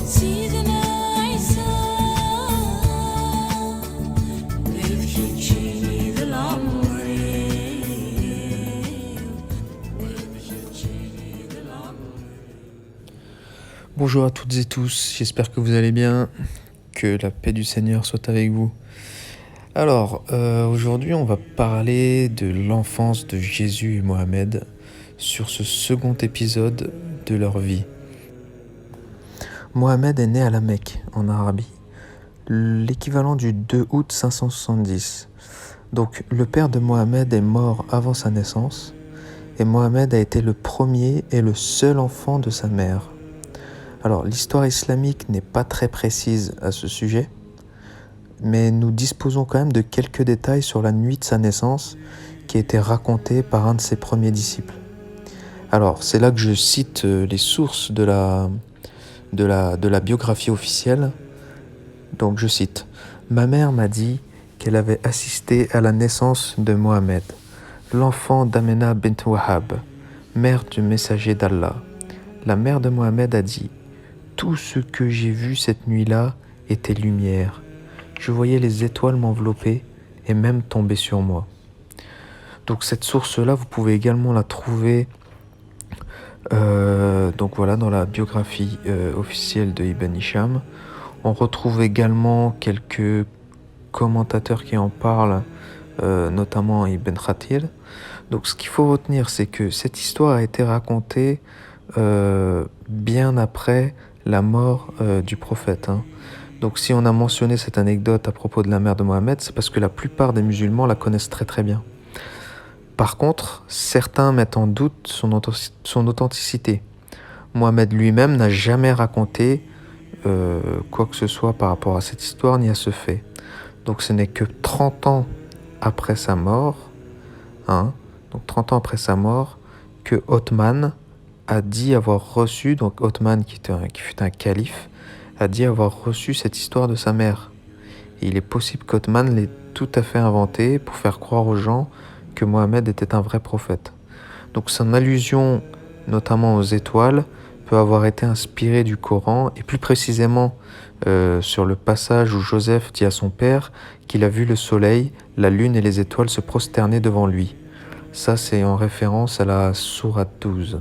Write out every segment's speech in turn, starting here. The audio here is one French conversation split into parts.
سيدنا عيسى بيجي للعمر Bonjour à toutes et tous, j'espère que vous allez bien, que la paix du Seigneur soit avec vous. Alors, aujourd'hui on va parler de l'enfance de Jésus et Mohamed sur ce second épisode de leur vie. Mohamed est né à la Mecque, en Arabie, l'équivalent du 2 août 570. Donc le père de Mohamed est mort avant sa naissance, et Mohamed a été le premier et le seul enfant de sa mère. Alors, l'histoire islamique n'est pas très précise à ce sujet, mais nous disposons quand même de quelques détails sur la nuit de sa naissance qui a été racontée par un de ses premiers disciples. Alors, c'est là que je cite les sources de la biographie officielle. Donc, je cite « Ma mère m'a dit qu'elle avait assisté à la naissance de Mohamed, l'enfant d'Amena bint Wahab, mère du messager d'Allah. La mère de Mohamed a dit « Tout ce que j'ai vu cette nuit-là était lumière. Je voyais les étoiles m'envelopper et même tomber sur moi. » Donc cette source-là, vous pouvez également la trouver dans la biographie officielle de Ibn Hisham. On retrouve également quelques commentateurs qui en parlent, notamment Ibn Khatil. Donc ce qu'il faut retenir, c'est que cette histoire a été racontée bien après la mort du prophète. Donc si on a mentionné cette anecdote à propos de la mère de Mohamed, c'est parce que la plupart des musulmans la connaissent très très bien. Par contre, certains mettent en doute son authenticité. Mohamed lui-même n'a jamais raconté quoi que ce soit par rapport à cette histoire ni à ce fait. Donc ce n'est que 30 ans après sa mort, donc 30 ans après sa mort, que Othman a dit avoir reçu, donc Othman qui fut un calife, a dit avoir reçu cette histoire de sa mère. Et il est possible qu'Othman l'ait tout à fait inventée pour faire croire aux gens que Mohamed était un vrai prophète. Donc son allusion, notamment aux étoiles, peut avoir été inspirée du Coran, et plus précisément sur le passage où Joseph dit à son père qu'il a vu le soleil, la lune et les étoiles se prosterner devant lui. Ça, c'est en référence à la sourate 12.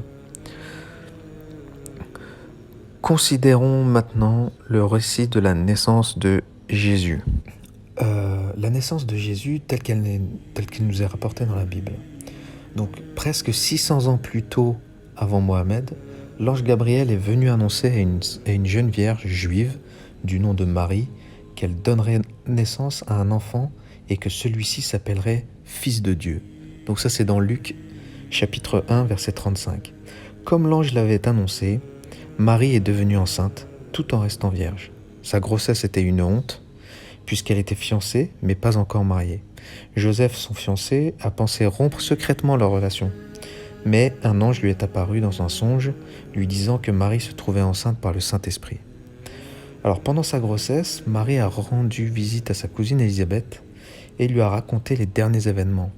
Considérons maintenant le récit de la naissance de Jésus. La naissance de Jésus telle qu'il nous est rapportée dans la Bible. Donc presque 600 ans plus tôt avant Mohamed, l'ange Gabriel est venu annoncer à une jeune vierge juive du nom de Marie qu'elle donnerait naissance à un enfant et que celui-ci s'appellerait Fils de Dieu. Donc ça c'est dans Luc chapitre 1 verset 35. Comme l'ange l'avait annoncé, Marie est devenue enceinte tout en restant vierge. Sa grossesse était une honte puisqu'elle était fiancée mais pas encore mariée. Joseph, son fiancé, a pensé rompre secrètement leur relation. Mais un ange lui est apparu dans un songe lui disant que Marie se trouvait enceinte par le Saint-Esprit. Alors pendant sa grossesse, Marie a rendu visite à sa cousine Élisabeth et lui a raconté les derniers événements.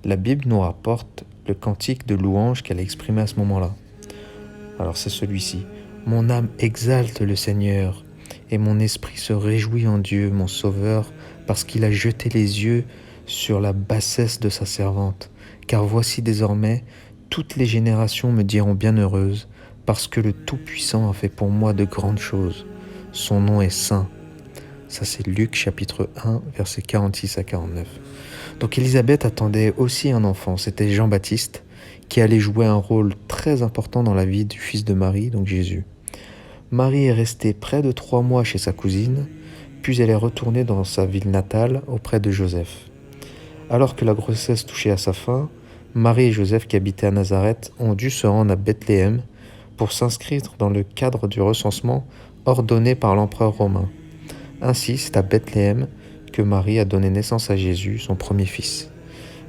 La Bible nous rapporte le cantique de louange qu'elle a exprimé à ce moment-là. Alors c'est celui-ci. « Mon âme exalte le Seigneur, et mon esprit se réjouit en Dieu, mon Sauveur, parce qu'il a jeté les yeux sur la bassesse de sa servante. Car voici désormais, toutes les générations me diront bienheureuse, parce que le Tout-Puissant a fait pour moi de grandes choses. Son nom est saint. » Ça c'est Luc chapitre 1, versets 46 à 49. Donc Élisabeth attendait aussi un enfant, c'était Jean-Baptiste, qui allait jouer un rôle très important dans la vie du fils de Marie, donc Jésus. Marie est restée près de 3 mois chez sa cousine, puis elle est retournée dans sa ville natale auprès de Joseph. Alors que la grossesse touchait à sa fin, Marie et Joseph qui habitaient à Nazareth ont dû se rendre à Bethléem pour s'inscrire dans le cadre du recensement ordonné par l'empereur romain. Ainsi, c'est à Bethléem que Marie a donné naissance à Jésus, son premier fils.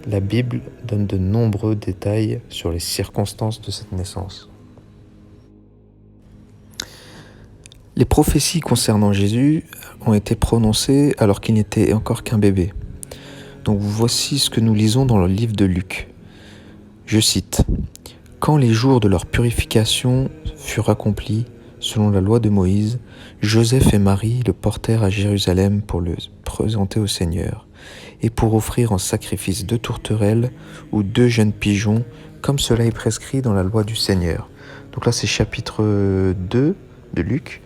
La Bible donne de nombreux détails sur les circonstances de cette naissance. Les prophéties concernant Jésus ont été prononcées alors qu'il n'était encore qu'un bébé. Donc voici ce que nous lisons dans le livre de Luc. Je cite « Quand les jours de leur purification furent accomplis, selon la loi de Moïse, Joseph et Marie le portèrent à Jérusalem pour le présenter au Seigneur et pour offrir en sacrifice 2 tourterelles ou 2 jeunes pigeons, comme cela est prescrit dans la loi du Seigneur. Donc là, c'est chapitre 2 de Luc,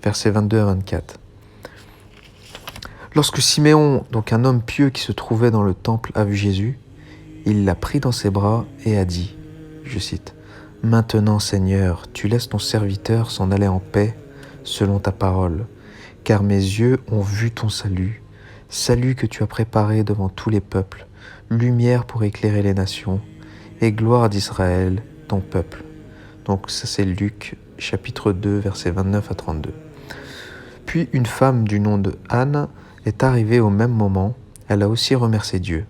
versets 22 à 24. Lorsque Siméon, donc un homme pieux qui se trouvait dans le temple, a vu Jésus, il l'a pris dans ses bras et a dit, je cite, « Maintenant, Seigneur, tu laisses ton serviteur s'en aller en paix, selon ta parole, car mes yeux ont vu ton salut, salut que tu as préparé devant tous les peuples, lumière pour éclairer les nations, et gloire d'Israël, ton peuple. » Donc ça c'est Luc, chapitre 2, versets 29 à 32. Puis une femme du nom de Anne est arrivée au même moment, elle a aussi remercié Dieu.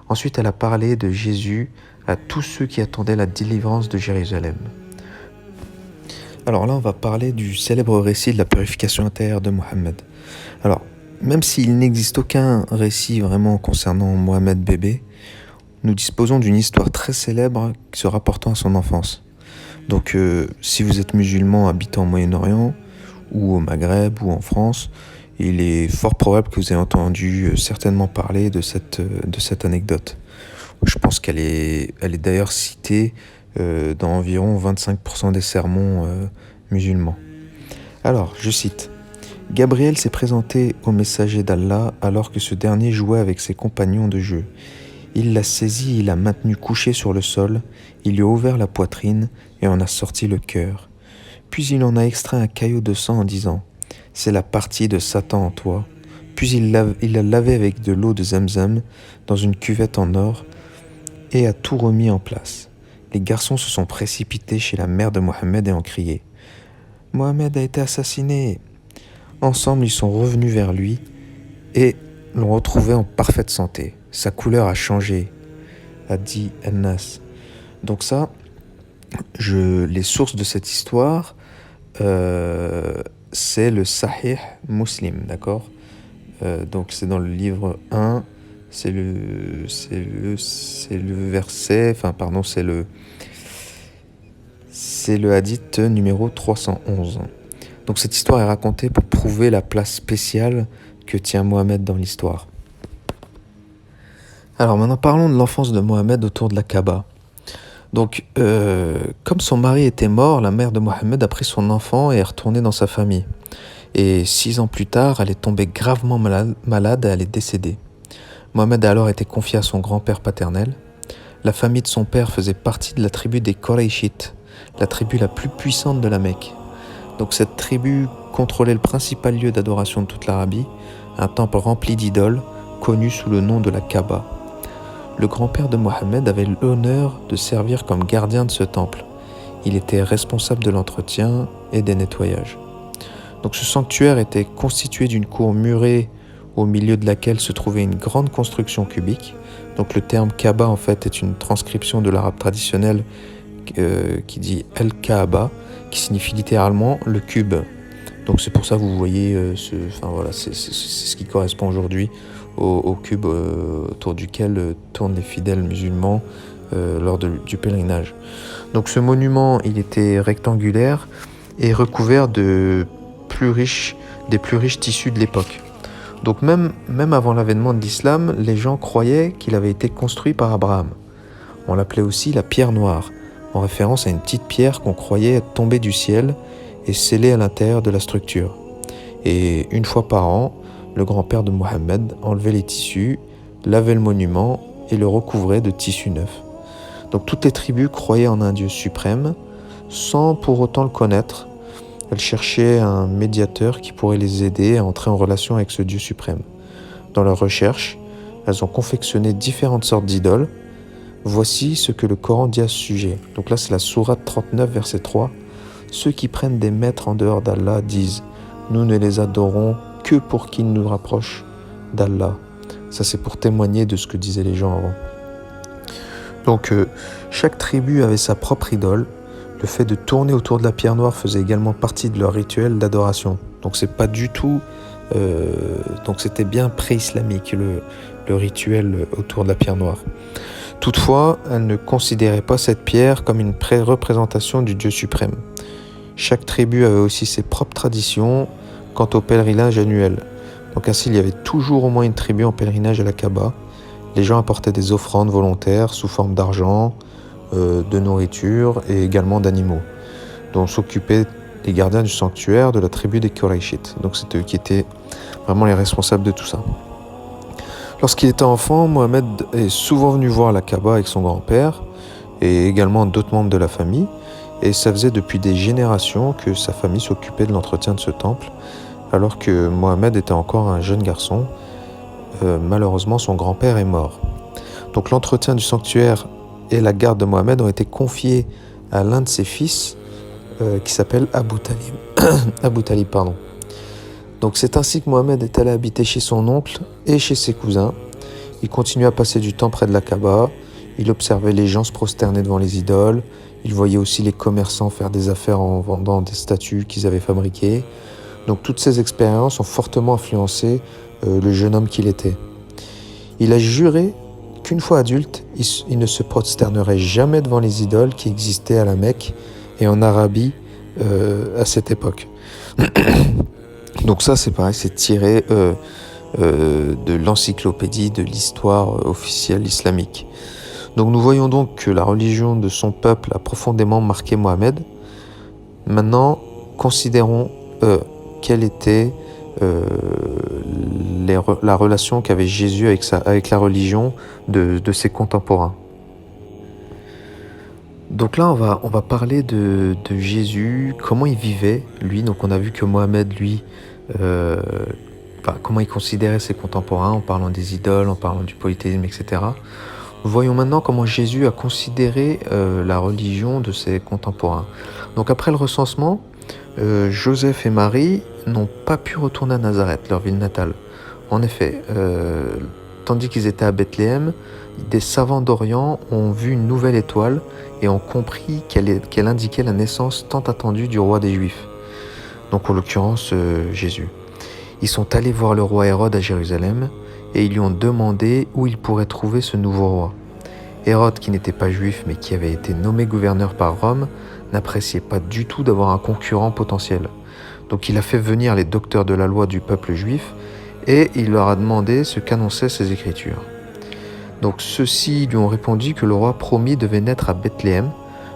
Ensuite elle a parlé de Jésus à tous ceux qui attendaient la délivrance de Jérusalem. Alors là on va parler du célèbre récit de la purification intérieure de Mohammed. Alors même s'il n'existe aucun récit vraiment concernant Mohammed bébé, nous disposons d'une histoire très célèbre se rapportant à son enfance. Donc si vous êtes musulman habitant au Moyen-Orient, ou au Maghreb, ou en France, il est fort probable que vous ayez entendu certainement parler de cette anecdote. Je pense qu'elle est d'ailleurs citée dans environ 25% des sermons musulmans. Alors, je cite, « Gabriel s'est présenté au messager d'Allah alors que ce dernier jouait avec ses compagnons de jeu. Il l'a saisi, il l'a maintenu couché sur le sol, il lui a ouvert la poitrine et en a sorti le cœur. Puis il en a extrait un caillot de sang en disant « C'est la partie de Satan en toi. » Puis il l'a lavé avec de l'eau de Zamzam dans une cuvette en or et a tout remis en place. Les garçons se sont précipités chez la mère de Mohammed et ont crié « Mohammed a été assassiné !» Ensemble, ils sont revenus vers lui et l'ont retrouvé en parfaite santé. Sa couleur a changé, a dit Anas. Donc ça, les sources de cette histoire, c'est le Sahih Muslim, d'accord ? Donc c'est dans le livre 1, c'est le verset, c'est le hadith numéro 311. Donc cette histoire est racontée pour prouver la place spéciale que tient Mohammed dans l'histoire. Alors maintenant parlons de l'enfance de Mohammed autour de la Kaaba. Donc comme son mari était mort, la mère de Mohammed a pris son enfant et est retournée dans sa famille. Et 6 ans plus tard, elle est tombée gravement malade et elle est décédée. Mohammed a alors été confié à son grand-père paternel. La famille de son père faisait partie de la tribu des Qurayshites, la tribu la plus puissante de la Mecque. Donc cette tribu contrôlait le principal lieu d'adoration de toute l'Arabie, un temple rempli d'idoles, connu sous le nom de la Kaaba. Le grand-père de Mohammed avait l'honneur de servir comme gardien de ce temple. Il était responsable de l'entretien et des nettoyages. Donc ce sanctuaire était constitué d'une cour murée au milieu de laquelle se trouvait une grande construction cubique. Donc le terme Kaaba en fait est une transcription de l'arabe traditionnel qui dit El-Kaaba, qui signifie littéralement le cube. Donc c'est pour ça que vous voyez, c'est ce qui correspond aujourd'hui au cube autour duquel tournent les fidèles musulmans lors du pèlerinage. Donc ce monument, il était rectangulaire et recouvert des plus riches tissus de l'époque. Donc même avant l'avènement de l'islam, les gens croyaient qu'il avait été construit par Abraham. On l'appelait aussi la pierre noire, en référence à une petite pierre qu'on croyait être tombée du ciel et scellée à l'intérieur de la structure. Et une fois par an, le grand-père de Mohammed enlevait les tissus, lavait le monument et le recouvrait de tissu neuf. Donc toutes les tribus croyaient en un Dieu suprême, sans pour autant le connaître. Elles cherchaient un médiateur qui pourrait les aider à entrer en relation avec ce Dieu suprême. Dans leurs recherches, elles ont confectionné différentes sortes d'idoles. Voici ce que le Coran dit à ce sujet. Donc là, c'est la sourate 39, verset 3. Ceux qui prennent des maîtres en dehors d'Allah disent « Nous ne les adorons que pour qu'ils nous rapprochent d'Allah. » Ça, c'est pour témoigner de ce que disaient les gens avant. Donc, chaque tribu avait sa propre idole. Le fait de tourner autour de la pierre noire faisait également partie de leur rituel d'adoration. Donc, c'est pas du tout... donc, c'était bien pré-islamique, le rituel autour de la pierre noire. Toutefois, elle ne considérait pas cette pierre comme une représentation du Dieu suprême. Chaque tribu avait aussi ses propres traditions quant au pèlerinage annuel. Donc ainsi, il y avait toujours au moins une tribu en pèlerinage à la Kaaba. Les gens apportaient des offrandes volontaires sous forme d'argent, de nourriture et également d'animaux, dont s'occupaient les gardiens du sanctuaire de la tribu des Qurayshites. Donc c'était eux qui étaient vraiment les responsables de tout ça. Lorsqu'il était enfant, Mohamed est souvent venu voir la Kaaba avec son grand-père et également d'autres membres de la famille. Et ça faisait depuis des générations que sa famille s'occupait de l'entretien de ce temple, alors que Mohamed était encore un jeune garçon. Malheureusement, son grand-père est mort. Donc l'entretien du sanctuaire et la garde de Mohamed ont été confiés à l'un de ses fils, qui s'appelle Abu Talib. Abu Talib, pardon. Donc c'est ainsi que Mohamed est allé habiter chez son oncle et chez ses cousins. Il continuait à passer du temps près de la Kaaba. Il observait les gens se prosterner devant les idoles. Il voyait aussi les commerçants faire des affaires en vendant des statues qu'ils avaient fabriquées. Donc toutes ces expériences ont fortement influencé le jeune homme qu'il était. Il a juré qu'une fois adulte, il ne se prosternerait jamais devant les idoles qui existaient à la Mecque et en Arabie à cette époque. Donc ça, c'est pareil, c'est tiré de l'encyclopédie de l'histoire officielle islamique. Donc nous voyons donc que la religion de son peuple a profondément marqué Mohamed. Maintenant, considérons quelle était la relation qu'avait Jésus avec la religion de ses contemporains. Donc là, on va parler de Jésus, comment il vivait, lui. Donc on a vu que Mohamed, lui, comment il considérait ses contemporains en parlant des idoles, en parlant du polythéisme, etc. Voyons maintenant comment Jésus a considéré la religion de ses contemporains. Donc après le recensement, Joseph et Marie n'ont pas pu retourner à Nazareth, leur ville natale. En effet, tandis qu'ils étaient à Bethléem, des savants d'Orient ont vu une nouvelle étoile et ont compris qu'elle indiquait la naissance tant attendue du roi des Juifs. Donc en l'occurrence, Jésus. Ils sont allés voir le roi Hérode à Jérusalem et ils lui ont demandé où il pourrait trouver ce nouveau roi. Hérode, qui n'était pas juif mais qui avait été nommé gouverneur par Rome, n'appréciait pas du tout d'avoir un concurrent potentiel. Donc il a fait venir les docteurs de la loi du peuple juif et il leur a demandé ce qu'annonçaient ces écritures. Donc ceux-ci lui ont répondu que le roi promis devait naître à Bethléem.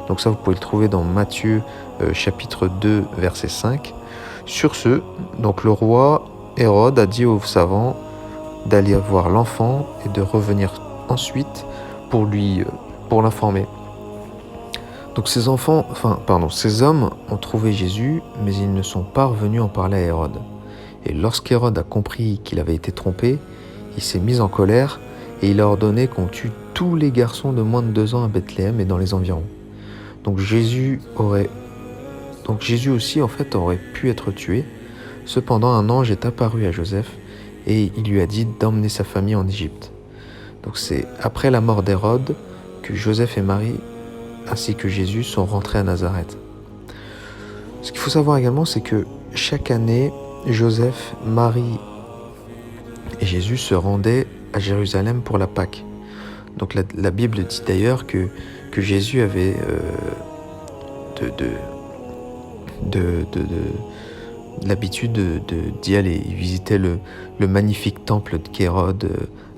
Donc ça, vous pouvez le trouver dans Matthieu chapitre 2 verset 5. Sur ce, donc le roi Hérode a dit aux savants d'aller voir l'enfant et de revenir ensuite pour l'informer. Donc ces hommes ont trouvé Jésus, mais ils ne sont pas revenus en parler à Hérode. Et lorsqu'Hérode a compris qu'il avait été trompé, il s'est mis en colère et il a ordonné qu'on tue tous les garçons de moins de 2 ans à Bethléem et dans les environs. Donc Jésus aussi en fait aurait pu être tué. Cependant, un ange est apparu à Joseph et il lui a dit d'emmener sa famille en Égypte. Donc c'est après la mort d'Hérode que Joseph et Marie ainsi que Jésus sont rentrés à Nazareth. Ce qu'il faut savoir également, c'est que chaque année, Joseph, Marie et Jésus se rendaient à Jérusalem pour la Pâque. Donc la Bible dit d'ailleurs que Jésus avait l'habitude d'y aller. Il visitait le magnifique temple qu'Hérode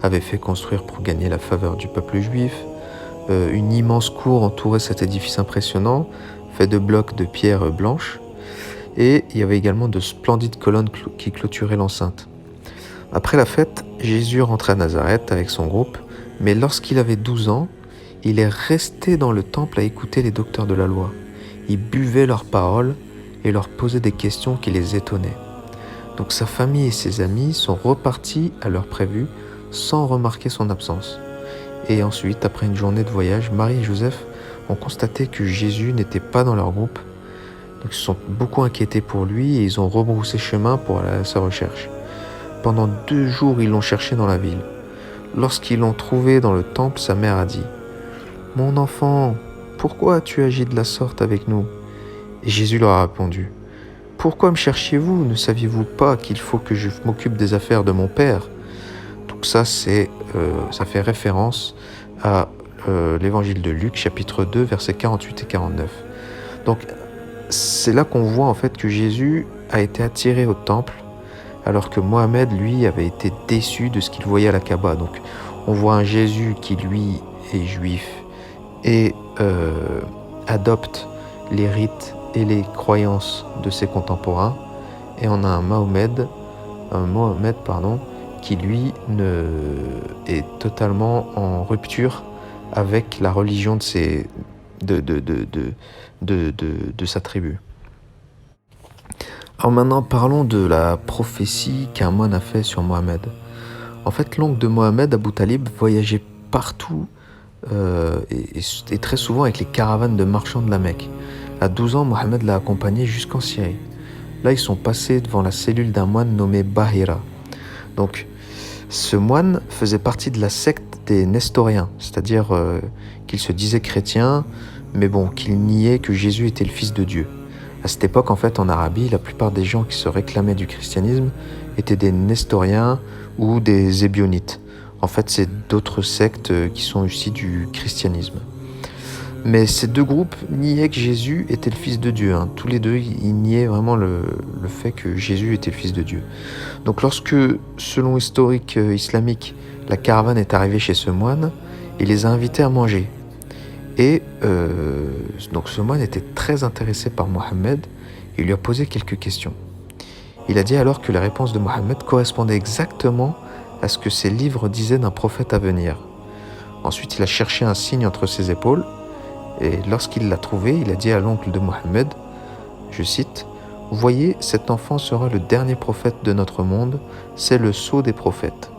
avait fait construire pour gagner la faveur du peuple juif. Une immense cour entourait cet édifice impressionnant, fait de blocs de pierre blanche, et il y avait également de splendides colonnes qui clôturaient l'enceinte. Après la fête, Jésus rentrait à Nazareth avec son groupe, mais lorsqu'il avait 12 ans, il est resté dans le temple à écouter les docteurs de la loi. Il buvait leurs paroles et leur posait des questions qui les étonnaient. Donc sa famille et ses amis sont repartis à l'heure prévue sans remarquer son absence. Et ensuite, après une journée de voyage, Marie et Joseph ont constaté que Jésus n'était pas dans leur groupe. Donc ils se sont beaucoup inquiétés pour lui et ils ont rebroussé chemin pour aller à sa recherche. Pendant 2 jours, ils l'ont cherché dans la ville. Lorsqu'ils l'ont trouvé dans le temple, sa mère a dit « Mon enfant, pourquoi as-tu agi de la sorte avec nous ?» Et Jésus leur a répondu « Pourquoi me cherchiez-vous? Ne saviez-vous pas qu'il faut que je m'occupe des affaires de mon Père ?» Donc ça fait référence à l'évangile de Luc, chapitre 2, versets 48 et 49. Donc c'est là qu'on voit en fait que Jésus a été attiré au temple, alors que Mohamed, lui, avait été déçu de ce qu'il voyait à la Kaaba. Donc, on voit un Jésus qui, lui, est juif et adopte les rites et les croyances de ses contemporains. Et on a un Mohamed, qui, lui, est totalement en rupture avec la religion de sa tribu. Alors maintenant, parlons de la prophétie qu'un moine a fait sur Mohamed. En fait, l'oncle de Mohamed, Abu Talib, voyageait partout et très souvent avec les caravanes de marchands de la Mecque. À 12 ans, Mohamed l'a accompagné jusqu'en Syrie. Là, ils sont passés devant la cellule d'un moine nommé Bahira. Donc, ce moine faisait partie de la secte des Nestoriens, c'est-à-dire qu'il se disait chrétien, mais bon, qu'il niait que Jésus était le Fils de Dieu. À cette époque, en fait, en Arabie, la plupart des gens qui se réclamaient du christianisme étaient des Nestoriens ou des Ébionites. En fait, c'est d'autres sectes qui sont issues du christianisme. Mais ces deux groupes niaient que Jésus était le Fils de Dieu. Tous les deux, ils niaient vraiment le fait que Jésus était le Fils de Dieu. Donc lorsque, selon historique islamique, la caravane est arrivée chez ce moine, il les a invités à manger. Et donc ce moine était très intéressé par Mohammed et lui a posé quelques questions. Il a dit alors que les réponses de Mohammed correspondaient exactement à ce que ses livres disaient d'un prophète à venir. Ensuite, il a cherché un signe entre ses épaules et lorsqu'il l'a trouvé, il a dit à l'oncle de Mohammed, je cite, « Voyez, cet enfant sera le dernier prophète de notre monde, c'est le sceau des prophètes. »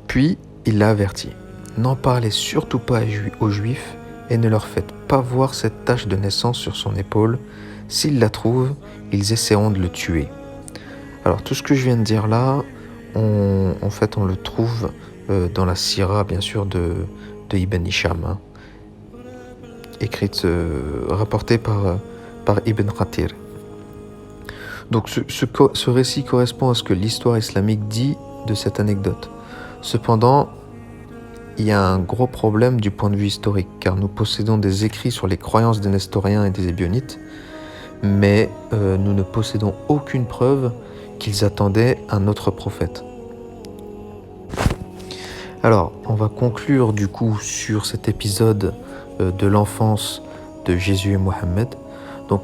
Puis, il l'a averti. N'en parlez surtout pas aux Juifs et ne leur faites pas voir cette tache de naissance sur son épaule. S'ils la trouvent, ils essaieront de le tuer. Alors tout ce que je viens de dire là, on le trouve dans la Sira, bien sûr, de Ibn Hisham, rapportée par Ibn Kathir. Donc ce récit correspond à ce que l'histoire islamique dit de cette anecdote. Cependant, il y a un gros problème du point de vue historique, car nous possédons des écrits sur les croyances des Nestoriens et des Ébionites, mais nous ne possédons aucune preuve qu'ils attendaient un autre prophète. Alors, on va conclure du coup sur cet épisode de l'enfance de Jésus et Mohammed. Donc,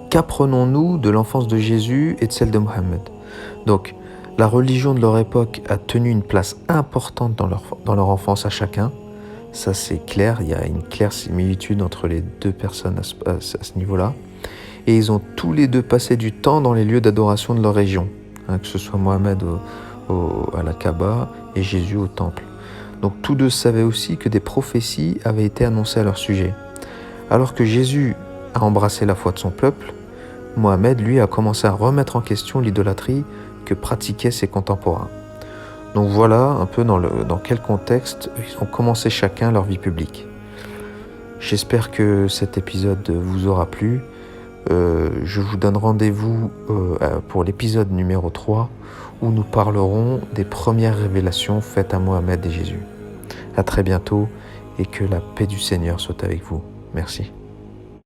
qu'apprenons-nous de l'enfance de Jésus et de celle de Mohammed ? Donc, la religion de leur époque a tenu une place importante dans leur enfance à chacun. Ça, c'est clair. Il y a une claire similitude entre les deux personnes à ce niveau-là. Et ils ont tous les deux passé du temps dans les lieux d'adoration de leur région, que ce soit Mohammed à la Kaaba et Jésus au temple. Donc tous deux savaient aussi que des prophéties avaient été annoncées à leur sujet. Alors que Jésus a embrassé la foi de son peuple, Mohammed, lui, a commencé à remettre en question l'idolâtrie que pratiquaient ses contemporains. Donc voilà un peu dans quel contexte ils ont commencé chacun leur vie publique. J'espère que cet épisode vous aura plu. Je vous donne rendez-vous pour l'épisode numéro 3 où nous parlerons des premières révélations faites à Mohammed et Jésus. À très bientôt et que la paix du Seigneur soit avec vous. Merci.